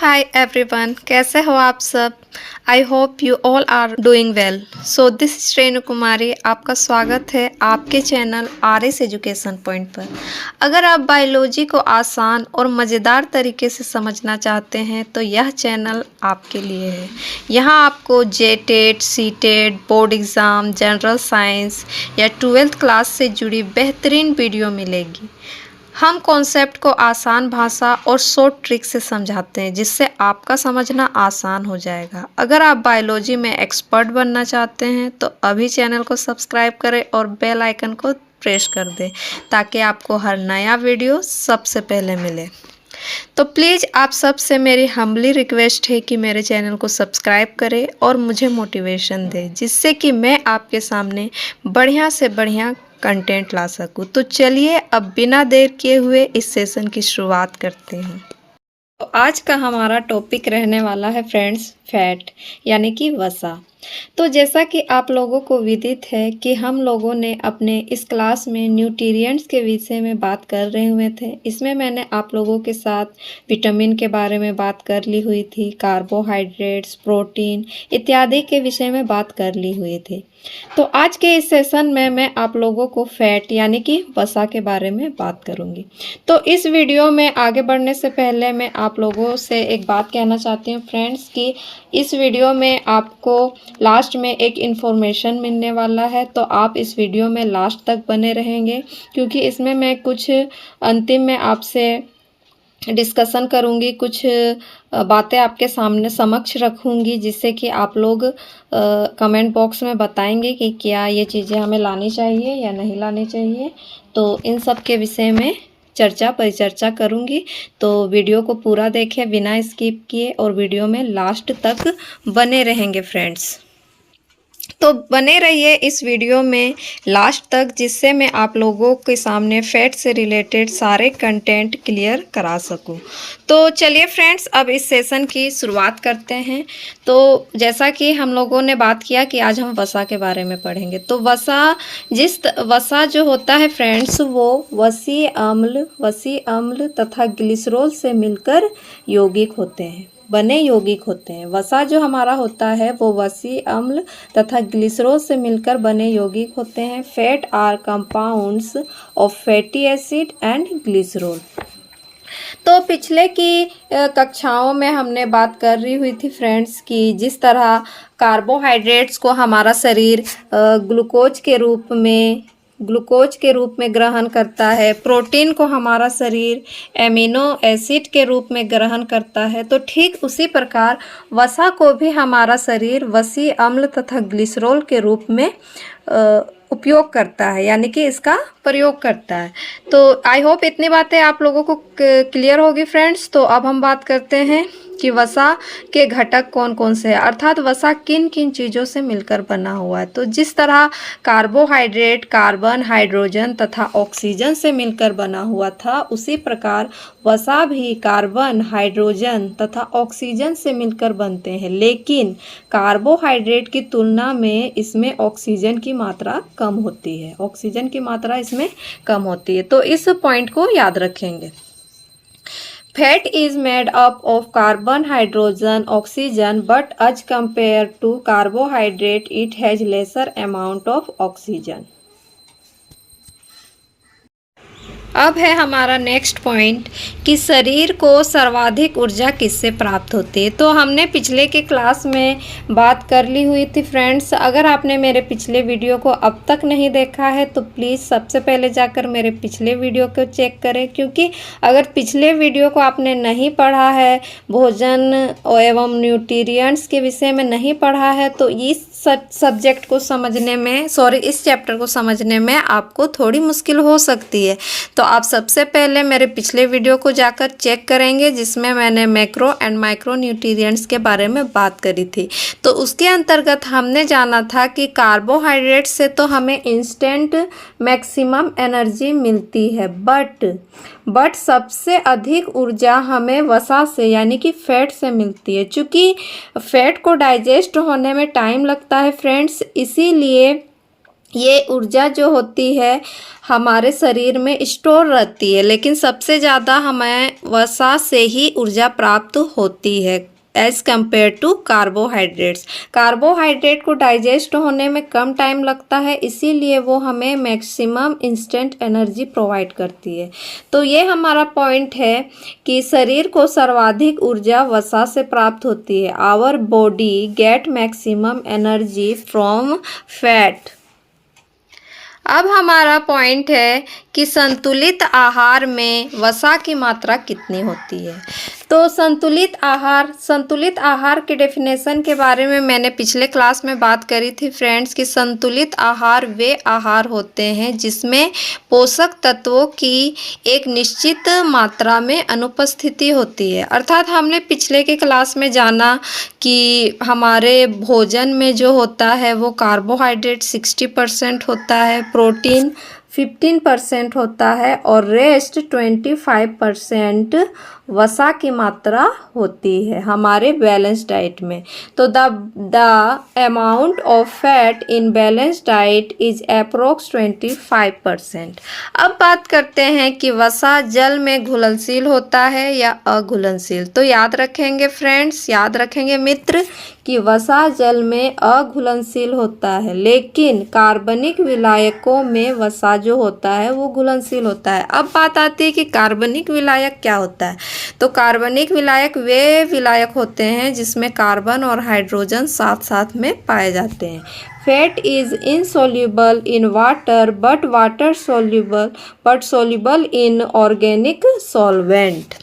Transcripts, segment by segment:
Hi everyone, कैसे हो आप सब। I hope you all are doing well. So this is Renu Kumari. आपका स्वागत है आपके channel R S education point पर। अगर आप बायोलॉजी को आसान और मज़ेदार तरीके से समझना चाहते हैं तो यह चैनल आपके लिए है। यहाँ आपको JTET, CTET, board exam, general science या 12th क्लास से जुड़ी बेहतरीन वीडियो मिलेगी। हम कॉन्सेप्ट को आसान भाषा और शॉर्ट ट्रिक से समझाते हैं जिससे आपका समझना आसान हो जाएगा। अगर आप बायोलॉजी में एक्सपर्ट बनना चाहते हैं तो अभी चैनल को सब्सक्राइब करें और बेल आइकन को प्रेस कर दें ताकि आपको हर नया वीडियो सबसे पहले मिले। तो प्लीज़ आप सबसे मेरी हम्बली रिक्वेस्ट है कि मेरे चैनल को सब्सक्राइब करें और मुझे मोटिवेशन दें जिससे कि मैं आपके सामने बढ़िया से बढ़िया कंटेंट ला सकूं। तो चलिए अब बिना देर किए हुए इस सेशन की शुरुआत करते हैं। तो आज का हमारा टॉपिक रहने वाला है फ्रेंड्स फैट यानी कि वसा। तो जैसा कि आप लोगों को विदित है कि हम लोगों ने अपने इस क्लास में न्यूट्रिएंट्स के विषय में बात कर रहे हुए थे। इसमें मैंने आप लोगों के साथ विटामिन के बारे में बात कर ली हुई थी, कार्बोहाइड्रेट्स, प्रोटीन इत्यादि के विषय में बात कर ली हुई थी। तो आज के इस सेशन में मैं आप लोगों को फैट यानी कि वसा के बारे में बात करूंगी। तो इस वीडियो में आगे बढ़ने से पहले मैं आप लोगों से एक बात कहना चाहती हूँ फ्रेंड्स कि इस वीडियो में आपको लास्ट में एक इन्फॉर्मेशन मिलने वाला है। तो आप इस वीडियो में लास्ट तक बने रहेंगे क्योंकि इसमें मैं कुछ अंतिम में आपसे डिस्कशन करूंगी, कुछ बातें आपके सामने समक्ष रखूंगी जिससे कि आप लोग कमेंट बॉक्स में बताएंगे कि क्या ये चीज़ें हमें लानी चाहिए या नहीं लानी चाहिए। तो इन सब के विषय में परिचर्चा करूंगी। तो वीडियो को पूरा देखें बिना स्किप किए और वीडियो में लास्ट तक बने रहेंगे फ्रेंड्स। तो बने रहिए इस वीडियो में लास्ट तक जिससे मैं आप लोगों के सामने फैट से रिलेटेड सारे कंटेंट क्लियर करा सकूं। तो चलिए फ्रेंड्स अब इस सेशन की शुरुआत करते हैं। तो जैसा कि हम लोगों ने बात किया कि आज हम वसा के बारे में पढ़ेंगे। तो वसा जो होता है फ्रेंड्स वो वसी अम्ल तथा ग्लिसरॉल से मिलकर यौगिक होते हैं, बने यौगिक होते हैं। वसा जो हमारा होता है वो वसी अम्ल तथा ग्लिसरॉल से मिलकर बने यौगिक होते हैं। Fat are compounds of fatty acid and glycerol. तो पिछले की कक्षाओं में हमने बात कर रही हुई थी फ्रेंड्स कि जिस तरह कार्बोहाइड्रेट्स को हमारा शरीर ग्लूकोज के रूप में ग्रहण करता है, प्रोटीन को हमारा शरीर एमिनो एसिड के रूप में ग्रहण करता है। तो ठीक उसी प्रकार वसा को भी हमारा शरीर वसी अम्ल तथा ग्लिसरॉल के रूप में उपयोग करता है यानी कि इसका प्रयोग करता है। तो आई होप इतनी बातें आप लोगों को क्लियर होगी फ्रेंड्स। तो अब हम बात करते हैं कि वसा के घटक कौन कौन से हैं, अर्थात वसा किन किन चीज़ों से मिलकर बना हुआ है। तो जिस तरह कार्बोहाइड्रेट कार्बन, हाइड्रोजन तथा ऑक्सीजन से मिलकर बना हुआ था उसी प्रकार वसा भी कार्बन, हाइड्रोजन तथा ऑक्सीजन से मिलकर बनते हैं। लेकिन कार्बोहाइड्रेट की तुलना में इसमें ऑक्सीजन की मात्रा कम होती है, ऑक्सीजन की मात्रा इसमें कम होती है। तो इस पॉइंट को याद रखेंगे। Fat is made up of carbon, hydrogen, oxygen, but as compared to carbohydrate, it has lesser amount of oxygen. अब है हमारा नेक्स्ट पॉइंट कि शरीर को सर्वाधिक ऊर्जा किससे प्राप्त होती है। तो हमने पिछले के क्लास में बात कर ली हुई थी फ्रेंड्स। अगर आपने मेरे पिछले वीडियो को अब तक नहीं देखा है तो प्लीज़ सबसे पहले जाकर मेरे पिछले वीडियो को चेक करें, क्योंकि अगर पिछले वीडियो को आपने नहीं पढ़ा है, भोजन एवं न्यूट्रिएंट्स के विषय में नहीं पढ़ा है, तो इस सब्जेक्ट को समझने में इस चैप्टर को समझने में आपको थोड़ी मुश्किल हो सकती है। तो आप सबसे पहले मेरे पिछले वीडियो को जाकर चेक करेंगे जिसमें मैंने मैक्रो एंड माइक्रो न्यूट्रिएंट्स के बारे में बात करी थी। तो उसके अंतर्गत हमने जाना था कि कार्बोहाइड्रेट से तो हमें इंस्टेंट मैक्सिमम एनर्जी मिलती है, बट सबसे अधिक ऊर्जा हमें वसा से यानी कि फैट से मिलती है। चूँकि फैट को डाइजेस्ट होने में टाइम लगता है फ्रेंड्स, इसीलिए ये ऊर्जा जो होती है हमारे शरीर में स्टोर रहती है, लेकिन सबसे ज़्यादा हमें वसा से ही ऊर्जा प्राप्त होती है as compare to carbohydrates. Carbohydrate को डाइजेस्ट होने में कम टाइम लगता है, इसीलिए वो हमें मैक्सिमम इंस्टेंट एनर्जी प्रोवाइड करती है। तो ये हमारा पॉइंट है कि शरीर को सर्वाधिक ऊर्जा वसा से प्राप्त होती है। Our body get maximum energy from fat. अब हमारा पॉइंट है कि संतुलित आहार में वसा की मात्रा कितनी होती है। तो संतुलित आहार के डेफिनेशन के बारे में मैंने पिछले क्लास में बात करी थी फ्रेंड्स कि संतुलित आहार वे आहार होते हैं जिसमें पोषक तत्वों की एक निश्चित मात्रा में अनुपस्थिति होती है। अर्थात हमने पिछले के क्लास में जाना कि हमारे भोजन में जो होता है वो कार्बोहाइड्रेट 60% होता है, प्रोटीन 15% होता है और रेस्ट 25% वसा की मात्रा होती है हमारे बैलेंस डाइट में। तो the amount of fat in balance diet is approx 25%। अब बात करते हैं कि वसा जल में घुलनशील होता है या अघुलनशील। तो याद रखेंगे फ्रेंड्स, याद रखेंगे मित्र कि वसा जल में अघुलनशील होता है, लेकिन कार्बनिक विलायकों में वसा जो होता है वो घुलनशील होता है। अब बात आती है कि कार्बनिक विलायक क्या होता है। तो कार्बनिक विलायक वे विलायक होते हैं जिसमें कार्बन और हाइड्रोजन साथ साथ में पाए जाते हैं। Fat is insoluble in water but soluble in organic solvent.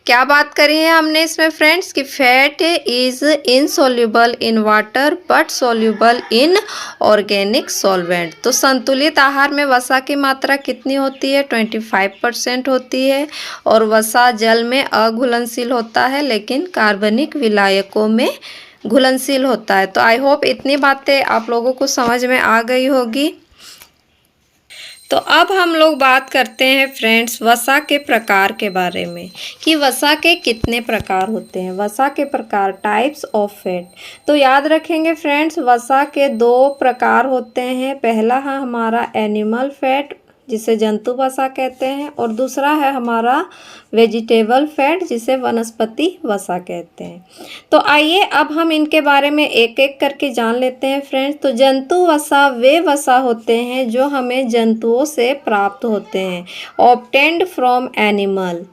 क्या बात करी है हमने इसमें फ्रेंड्स कि fat is insoluble in water but soluble in organic solvent. तो संतुलित आहार में वसा की मात्रा कितनी होती है? 25% होती है और वसा जल में अघुलनशील होता है लेकिन कार्बनिक विलायकों में घुलनशील होता है। तो आई होप इतनी बातें आप लोगों को समझ में आ गई होगी। तो अब हम लोग बात करते हैं फ्रेंड्स वसा के प्रकार के बारे में कि वसा के कितने प्रकार होते हैं। वसा के प्रकार, टाइप्स ऑफ फैट। तो याद रखेंगे फ्रेंड्स वसा के 2 प्रकार होते हैं। पहला है हमारा एनिमल फैट जिसे जंतु वसा कहते हैं और दूसरा है हमारा वेजिटेबल फैट जिसे वनस्पति वसा कहते हैं। तो आइए अब हम इनके बारे में एक एक करके जान लेते हैं फ्रेंड्स। तो जंतु वसा वे वसा होते हैं जो हमें जंतुओं से प्राप्त होते हैं, ऑब्टेन्ड फ्रॉम एनिमल,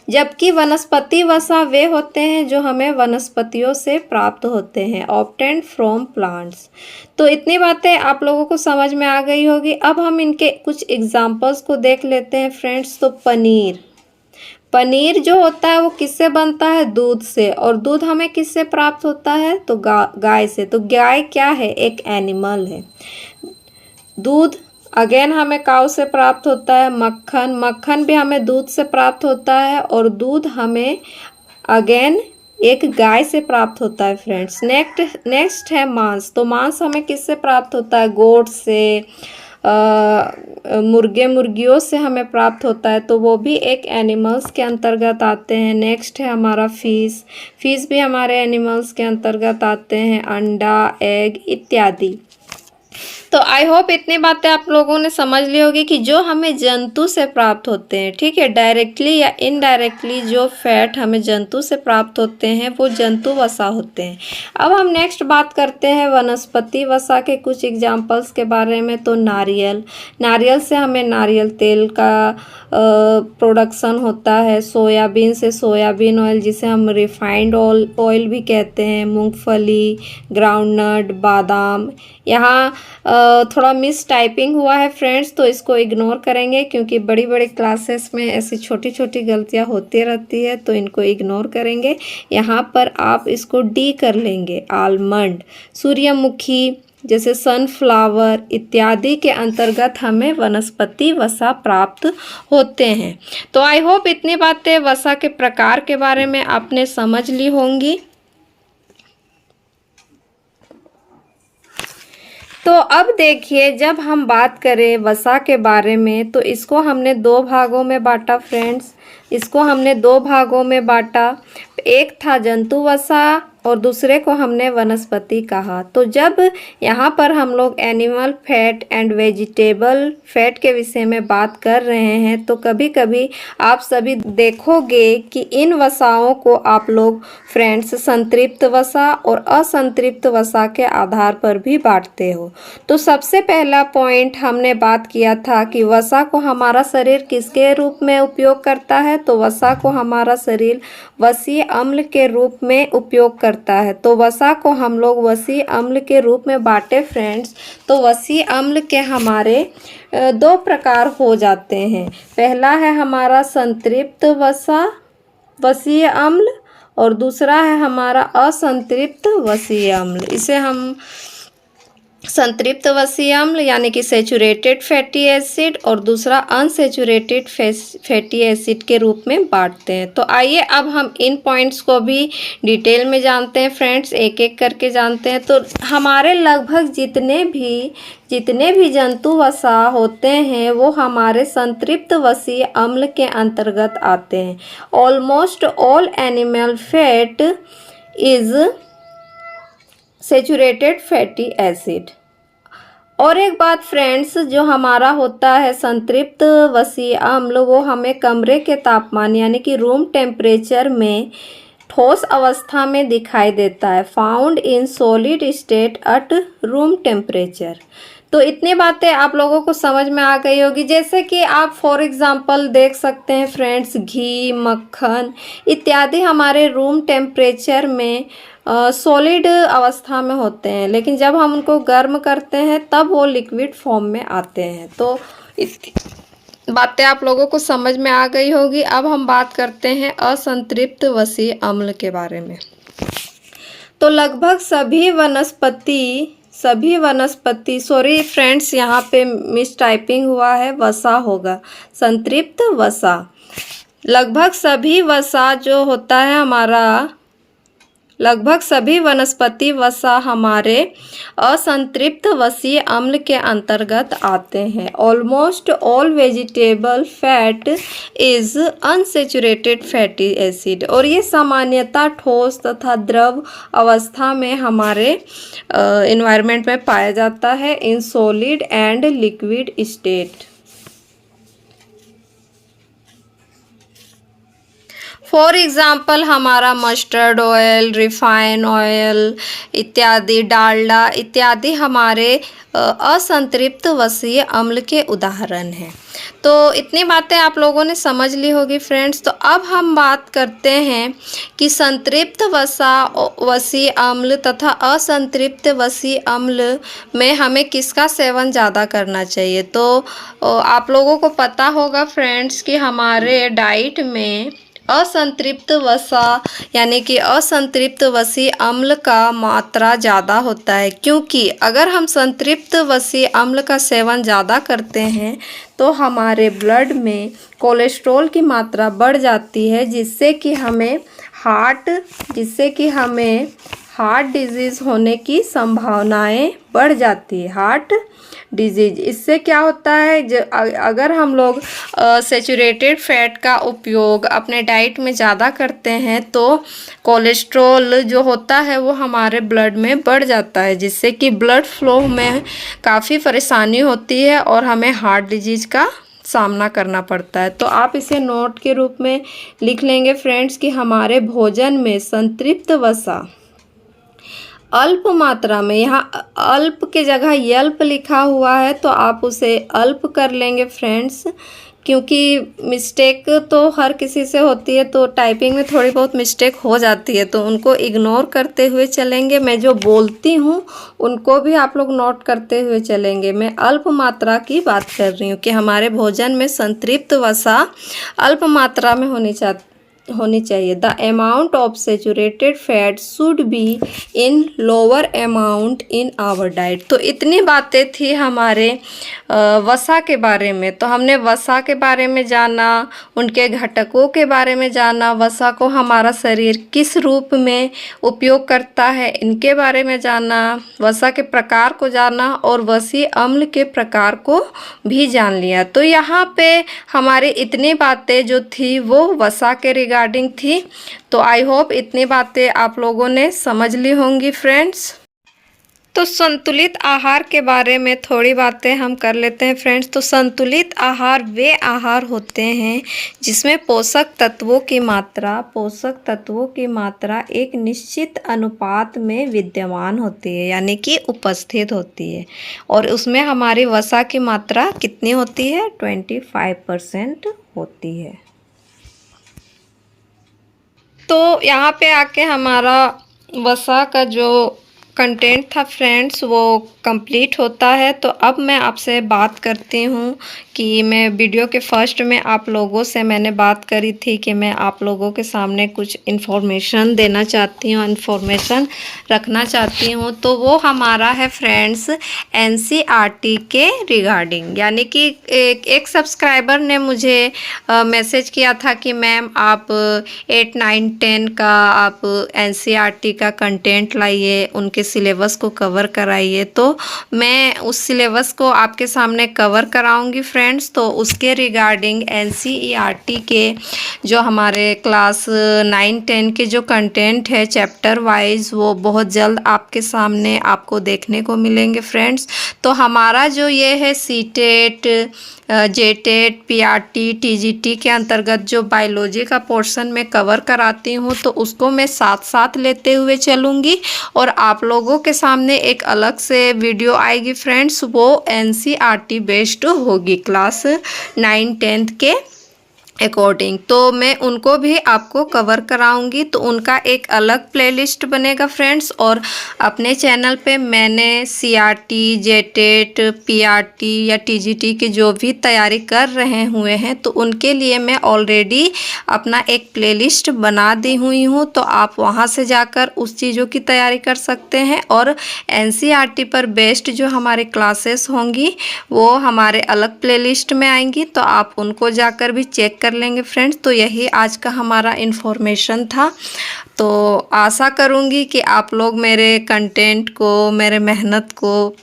जबकि वनस्पति वसा वे होते हैं जो हमें वनस्पतियों से प्राप्त होते हैं, ऑब्टेन्ड फ्रॉम प्लांट्स। तो इतनी बातें आप लोगों को समझ में आ गई होगी। अब हम इनके कुछ एग्जांपल्स को देख लेते हैं फ्रेंड्स। तो पनीर जो होता है वो किससे बनता है? दूध से। और दूध हमें किससे प्राप्त होता है? तो गाय से। तो गाय क्या है? एक एनिमल है। दूध अगेन हमें काऊ से प्राप्त होता है। मक्खन भी हमें दूध से प्राप्त होता है और दूध हमें अगेन एक गाय से प्राप्त होता है फ्रेंड्स। नेक्स्ट है मांस। तो मांस हमें किससे प्राप्त होता है? गोट से, मुर्गियों से हमें प्राप्त होता है, तो वो भी एक एनिमल्स के अंतर्गत आते हैं। नेक्स्ट है हमारा फिश भी हमारे एनिमल्स के अंतर्गत आते हैं, अंडा, एग इत्यादि। तो आई होप इतनी बातें आप लोगों ने समझ ली होगी कि जो हमें जंतु से प्राप्त होते हैं, ठीक है, डायरेक्टली या इनडायरेक्टली जो फैट हमें जंतु से प्राप्त होते हैं वो जंतु वसा होते हैं। अब हम नेक्स्ट बात करते हैं वनस्पति वसा के कुछ एग्जांपल्स के बारे में। तो नारियल से हमें नारियल तेल का प्रोडक्शन होता है। सोयाबीन से सोयाबीन ऑयल जिसे हम रिफाइंड ऑयल भी कहते हैं। मूंगफली, ग्राउंडनट, बादाम। यहाँ थोड़ा मिस टाइपिंग हुआ है फ्रेंड्स, तो इसको इग्नोर करेंगे क्योंकि बड़ी बड़ी क्लासेस में ऐसी छोटी छोटी गलतियाँ होती रहती है, तो इनको इग्नोर करेंगे। यहाँ पर आप इसको डी कर लेंगे। आलमंड, सूर्यमुखी जैसे सनफ्लावर इत्यादि के अंतर्गत हमें वनस्पति वसा प्राप्त होते हैं। तो आई होप इतनी बातें वसा के प्रकार के बारे में आपने समझ ली होंगी। तो अब देखिए, जब हम बात करें वसा के बारे में तो इसको हमने 2 भागों में बांटा फ्रेंड्स। इसको हमने 2 भागों में बांटा। एक था जंतु वसा और दूसरे को हमने वनस्पति कहा। तो जब यहाँ पर हम लोग animal fat and vegetable fat के विषय में बात कर रहे हैं तो कभी कभी आप सभी देखोगे कि इन वसाओं को आप लोग फ्रेंड्स संतृप्त वसा और असंतृप्त वसा के आधार पर भी बांटते हो। तो सबसे पहला पॉइंट हमने बात किया था कि वसा को हमारा शरीर किसके रूप में उपयोग करता है, तो वसा को हमारा शरीर वसीय अम्ल के रूप में उपयोग करता है। तो वसा को हम लोग वसीय अम्ल के रूप में बांटे फ्रेंड्स। तो वसीय अम्ल के हमारे दो प्रकार हो जाते हैं। पहला है हमारा संतृप्त वसा वसीय अम्ल और दूसरा है हमारा असंतृप्त वसीय अम्ल। इसे हम संतृप्त वसीय अम्ल यानी कि सैचुरेटेड फैटी एसिड और दूसरा अनसैचुरेटेड फैटी एसिड के रूप में बांटते हैं। तो आइए अब हम इन पॉइंट्स को भी डिटेल में जानते हैं फ्रेंड्स, एक एक करके जानते हैं। तो हमारे लगभग जितने भी जंतु वसा होते हैं वो हमारे संतृप्त वसीय अम्ल के अंतर्गत आते हैं। Almost all animal fat is saturated fatty acid. और एक बात फ्रेंड्स, जो हमारा होता है संतृप्त वसीय अम्ल वो हमें कमरे के तापमान यानी कि रूम टेम्परेचर में ठोस अवस्था में दिखाई देता है। Found in solid state at room temperature. तो इतनी बातें आप लोगों को समझ में आ गई होगी। जैसे कि आप फॉर एग्जांपल देख सकते हैं फ्रेंड्स, घी, मक्खन इत्यादि हमारे रूम टेम्परेचर में सॉलिड अवस्था में होते हैं, लेकिन जब हम उनको गर्म करते हैं तब वो लिक्विड फॉर्म में आते हैं। तो बातें आप लोगों को समझ में आ गई होगी। अब हम बात करते हैं असंतृप्त वसीय अम्ल के बारे में। तो लगभग सभी वनस्पति सॉरी फ्रेंड्स, यहाँ पे मिस टाइपिंग हुआ है, वसा होगा, संतृप्त वसा। लगभग सभी वसा जो होता है हमारा, लगभग सभी वनस्पति वसा हमारे असंतृप्त वसीय अम्ल के अंतर्गत आते हैं। Almost all vegetable fat is unsaturated fatty acid. और ये सामान्यतः ठोस तथा द्रव अवस्था में हमारे एनवायरनमेंट में पाया जाता है, in solid and liquid state. For example हमारा मस्टर्ड ऑयल, रिफाइन ऑयल इत्यादि, डालडा इत्यादि हमारे असंतृप्त वसीय अम्ल के उदाहरण हैं। तो इतनी बातें आप लोगों ने समझ ली होगी फ्रेंड्स। तो अब हम बात करते हैं कि संतृप्त वसीय अम्ल तथा असंतृप्त वसीय अम्ल में हमें किसका सेवन ज़्यादा करना चाहिए। तो आप लोगों को पता होगा फ्रेंड्स कि हमारे डाइट में असंतृप्त वसा यानी कि असंतृप्त वसीय अम्ल का मात्रा ज़्यादा होता है, क्योंकि अगर हम संतृप्त वसीय अम्ल का सेवन ज़्यादा करते हैं तो हमारे ब्लड में कोलेस्ट्रॉल की मात्रा बढ़ जाती है, जिससे कि हमें हार्ट डिजीज़ होने की संभावनाएं बढ़ जाती है। हार्ट डिजीज, इससे क्या होता है, अगर हम लोग सैचुरेटेड फैट का उपयोग अपने डाइट में ज़्यादा करते हैं तो कोलेस्ट्रॉल जो होता है वो हमारे ब्लड में बढ़ जाता है, जिससे कि ब्लड फ्लो में काफ़ी परेशानी होती है और हमें हार्ट डिजीज़ का सामना करना पड़ता है। तो आप इसे नोट के रूप में लिख लेंगे फ्रेंड्स कि हमारे भोजन में संतृप्त वसा अल्प मात्रा में, यहाँ अल्प के जगह यल्प लिखा हुआ है तो आप उसे अल्प कर लेंगे फ्रेंड्स, क्योंकि मिस्टेक तो हर किसी से होती है, तो टाइपिंग में थोड़ी बहुत मिस्टेक हो जाती है, तो उनको इग्नोर करते हुए चलेंगे। मैं जो बोलती हूँ उनको भी आप लोग नोट करते हुए चलेंगे। मैं अल्प मात्रा की बात कर रही हूँ कि हमारे भोजन में संतृप्त वसा अल्प मात्रा में होनी चाहिए। The amount of saturated fat should be in lower amount in our diet. तो इतनी बातें थी हमारे वसा के बारे में। तो हमने वसा के बारे में जाना, उनके घटकों के बारे में जाना, वसा को हमारा शरीर किस रूप में उपयोग करता है इनके बारे में जाना, वसा के प्रकार को जाना और वसीय अम्ल के प्रकार को भी जान लिया। तो यहाँ पे हमारी इतनी बातें जो थी वो वसा के रिगार्डिंग थी। तो आई होप इतनी बातें आप लोगों ने समझ ली होंगी फ्रेंड्स। तो संतुलित आहार के बारे में थोड़ी बातें हम कर लेते हैं फ्रेंड्स। तो संतुलित आहार वे आहार होते हैं जिसमें पोषक तत्वों की मात्रा एक निश्चित अनुपात में विद्यमान होती है, यानी कि उपस्थित होती है। और उसमें हमारी वसा की मात्रा कितनी होती है? 25% होती है। तो यहाँ पे आके हमारा वसा का जो कंटेंट था फ्रेंड्स वो कंप्लीट होता है। तो अब मैं आपसे बात करती हूँ कि मैं वीडियो के फर्स्ट में आप लोगों से मैंने बात करी थी कि मैं आप लोगों के सामने कुछ इन्फॉर्मेशन देना चाहती हूँ, इन्फॉर्मेशन रखना चाहती हूँ। तो वो हमारा है फ्रेंड्स एनसीईआरटी के रिगार्डिंग, यानी कि एक सब्सक्राइबर ने मुझे मैसेज किया था कि मैम आप 8, 9, 10 का आप एनसीईआरटी का कंटेंट लाइए, उनके सिलेबस को कवर कराइए। तो मैं उस सिलेबस को आपके सामने कवर कराऊंगी फ्रेंड्स। तो उसके रिगार्डिंग एनसीईआरटी के जो हमारे क्लास 9, 10 के जो कंटेंट है चैप्टर वाइज वो बहुत जल्द आपके सामने आपको देखने को मिलेंगे फ्रेंड्स। तो हमारा जो ये है सीटेट, जेटेट, पीआरटी, टीजीटी के अंतर्गत जो बायोलॉजी का पोर्शन में कवर कराती हूँ तो उसको मैं साथ साथ लेते हुए चलूँगी। और आप लोगों के सामने एक अलग से वीडियो आएगी फ्रेंड्स, वो एनसीईआरटी बेस्ड होगी क्लास 9, 10 के अकॉर्डिंग। तो मैं उनको भी आपको कवर कराऊंगी। तो उनका एक अलग प्लेलिस्ट बनेगा फ्रेंड्स। और अपने चैनल पे मैंने सीआरटी, जेटेट, पीआरटी या टीजीटी की जो भी तैयारी कर रहे हुए हैं तो उनके लिए मैं ऑलरेडी अपना एक प्लेलिस्ट बना दी हुई हूँ। तो आप वहाँ से जाकर उस चीज़ों की तैयारी कर सकते हैं। और एनसीईआरटी पर बेस्ड जो हमारी क्लासेस होंगी वो हमारे अलग प्लेलिस्ट में आएंगी, तो आप उनको जाकर भी चेक कर लेंगे फ्रेंड्स। तो यही आज का हमारा इन्फॉर्मेशन था। तो आशा करूँगी कि आप लोग मेरे कंटेंट को, मेरे मेहनत को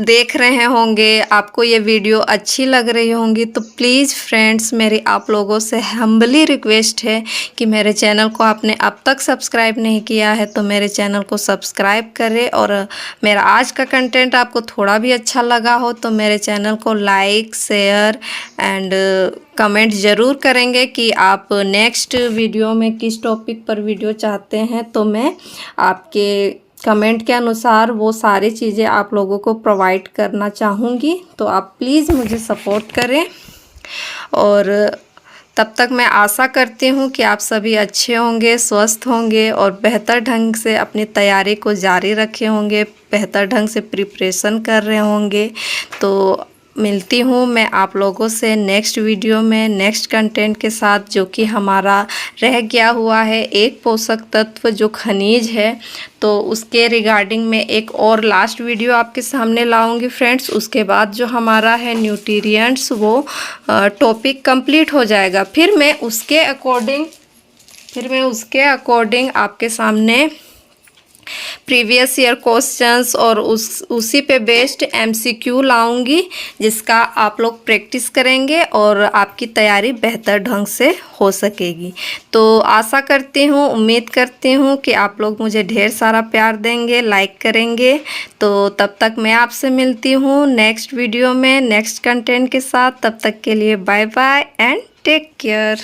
देख रहे होंगे, आपको ये वीडियो अच्छी लग रही होंगी। तो प्लीज़ फ्रेंड्स मेरी आप लोगों से हम्बली रिक्वेस्ट है कि मेरे चैनल को आपने अब तक सब्सक्राइब नहीं किया है तो मेरे चैनल को सब्सक्राइब करें। और मेरा आज का कंटेंट आपको थोड़ा भी अच्छा लगा हो तो मेरे चैनल को लाइक, शेयर एंड कमेंट ज़रूर करेंगे कि आप नेक्स्ट वीडियो में किस टॉपिक पर वीडियो चाहते हैं। तो मैं आपके कमेंट के अनुसार वो सारी चीज़ें आप लोगों को प्रोवाइड करना चाहूँगी। तो आप प्लीज़ मुझे सपोर्ट करें। और तब तक मैं आशा करती हूँ कि आप सभी अच्छे होंगे, स्वस्थ होंगे और बेहतर ढंग से अपनी तैयारी को जारी रखे होंगे, बेहतर ढंग से प्रिपरेशन कर रहे होंगे। तो मिलती हूँ मैं आप लोगों से नेक्स्ट वीडियो में नेक्स्ट कंटेंट के साथ, जो कि हमारा रह गया हुआ है एक पोषक तत्व जो खनिज है। तो उसके रिगार्डिंग में एक और लास्ट वीडियो आपके सामने लाऊंगी फ्रेंड्स। उसके बाद जो हमारा है न्यूट्रिएंट्स वो टॉपिक कंप्लीट हो जाएगा। फिर मैं उसके अकॉर्डिंग आपके सामने प्रीवियस ईयर क्वेश्चंस और उसी पे बेस्ड एमसीक्यू लाऊंगी, जिसका आप लोग प्रैक्टिस करेंगे और आपकी तैयारी बेहतर ढंग से हो सकेगी। तो आशा करती हूँ, उम्मीद करती हूँ कि आप लोग मुझे ढेर सारा प्यार देंगे, लाइक करेंगे। तो तब तक मैं आपसे मिलती हूँ नेक्स्ट वीडियो में नेक्स्ट कंटेंट के साथ। तब तक के लिए bye bye and take care.